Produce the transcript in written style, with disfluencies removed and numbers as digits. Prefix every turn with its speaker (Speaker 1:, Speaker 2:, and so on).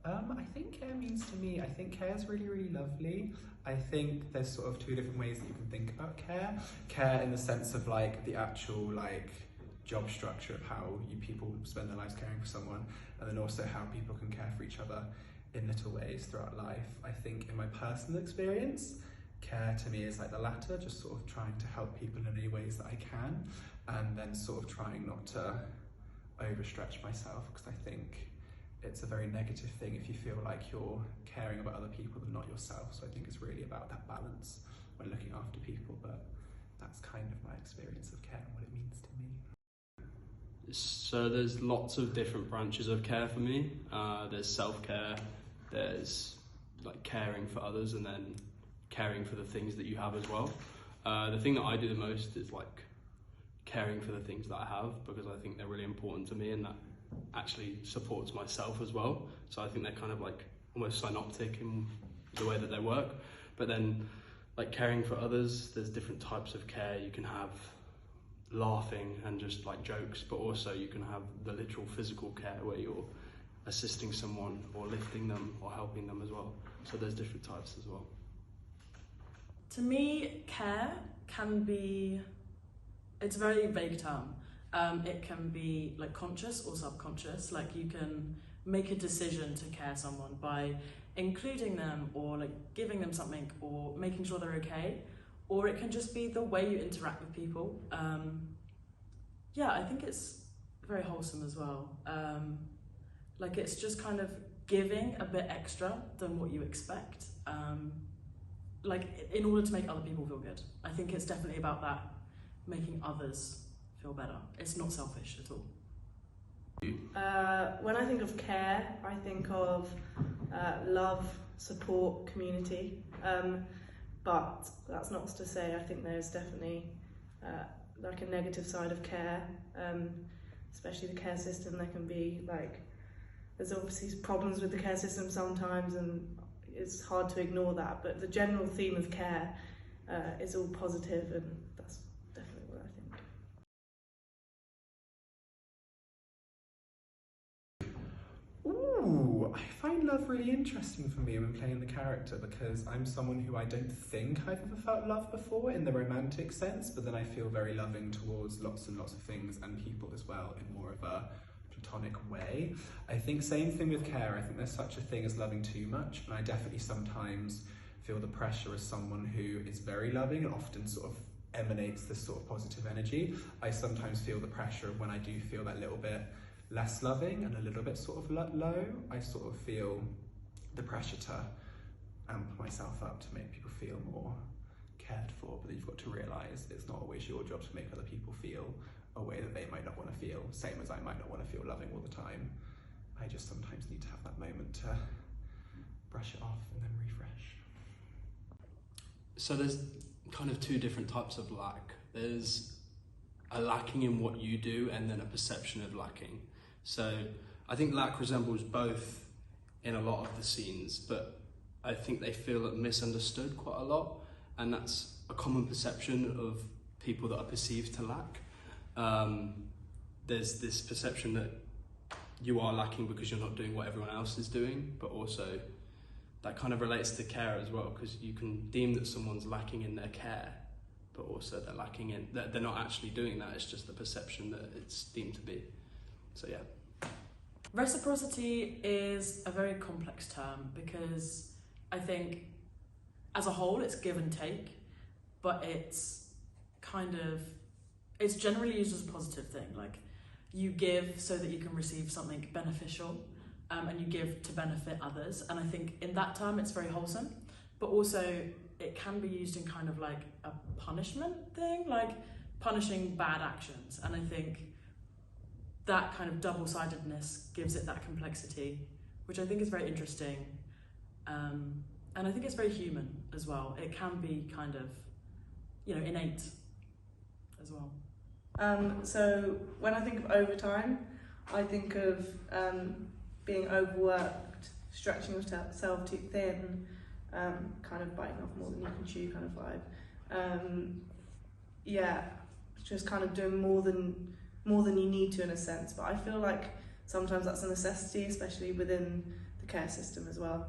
Speaker 1: I think care means to me, I think care is really, really lovely. I think there's sort of two different ways that you can think about care. Care in the sense of like the actual like job structure of how people spend their lives caring for someone, and then also how people can care for each other in little ways throughout life. I think in my personal experience, care to me is like the latter, just sort of trying to help people in any ways that I can, and then sort of trying not to overstretch myself, because I think it's a very negative thing if you feel like you're caring about other people and not yourself. So I think it's really about that balance when looking after people, but that's kind of my experience of care and what it means to me.
Speaker 2: So there's lots of different branches of care for me. There's self-care, there's like caring for others, and then caring for the things that you have as well. The thing that I do the most is like caring for the things that I have, because I think they're really important to me, and that actually supports myself as well. So I think they're kind of like almost synoptic in the way that they work. But then like caring for others, there's different types of care. You can have laughing and just like jokes, but also you can have the literal physical care where you're assisting someone or lifting them or helping them as well. So there's different types as well.
Speaker 3: To me, care can be, it's a very vague term. It can be like conscious or subconscious, like you can make a decision to care someone by including them or like giving them something or making sure they're okay, or it can just be the way you interact with people. Yeah, I think it's very wholesome as well. Like it's just kind of giving a bit extra than what you expect, like in order to make other people feel good. I think it's definitely about that, making others feel better. It's not selfish at all.
Speaker 4: When I think of care, I think of love, support, community. But that's not to say I think there's definitely like a negative side of care, especially the care system. There can be like, there's obviously problems with the care system sometimes, and it's hard to ignore that. But the general theme of care is all positive, and that's definitely what I think.
Speaker 1: Ooh, I find love really interesting for me when playing the character, because I'm someone who I don't think I've ever felt love before in the romantic sense, but then I feel very loving towards lots and lots of things and people as well in more of a platonic way. I think same thing with care. I think there's such a thing as loving too much, and I definitely sometimes feel the pressure as someone who is very loving and often sort of emanates this sort of positive energy. I sometimes feel the pressure of when I do feel that little bit less loving and a little bit sort of low. I sort of feel the pressure to amp myself up to make people feel more cared for, but you've got to realise it's not always your job to make other people feel a way that they might not want to feel, same as I might not want to feel loving all the time. I just sometimes need to have that moment to brush it off and then refresh.
Speaker 2: So there's kind of two different types of lack. There's a lacking in what you do, and then a perception of lacking. So I think lack resembles both in a lot of the scenes, but I think they feel misunderstood quite a lot, and that's a common perception of people that are perceived to lack. There's this perception that you are lacking because you're not doing what everyone else is doing, but also that kind of relates to care as well, because you can deem that someone's lacking in their care, but also they're lacking in that they're not actually doing that. It's just the perception that it's deemed to be. So yeah.
Speaker 3: Reciprocity is a very complex term, because I think as a whole it's give and take, but it's generally used as a positive thing. Like you give so that you can receive something beneficial, and you give to benefit others. And I think in that term it's very wholesome, but also it can be used in kind of like a punishment thing, like punishing bad actions. And I think that kind of double-sidedness gives it that complexity, which I think is very interesting. And I think it's very human as well. It can be kind of, innate as well.
Speaker 4: So when I think of overtime, I think of being overworked, stretching yourself too thin, kind of biting off more than you can chew kind of vibe. Yeah, just kind of doing more than you need to in a sense. But I feel like sometimes that's a necessity, especially within the the care system as well.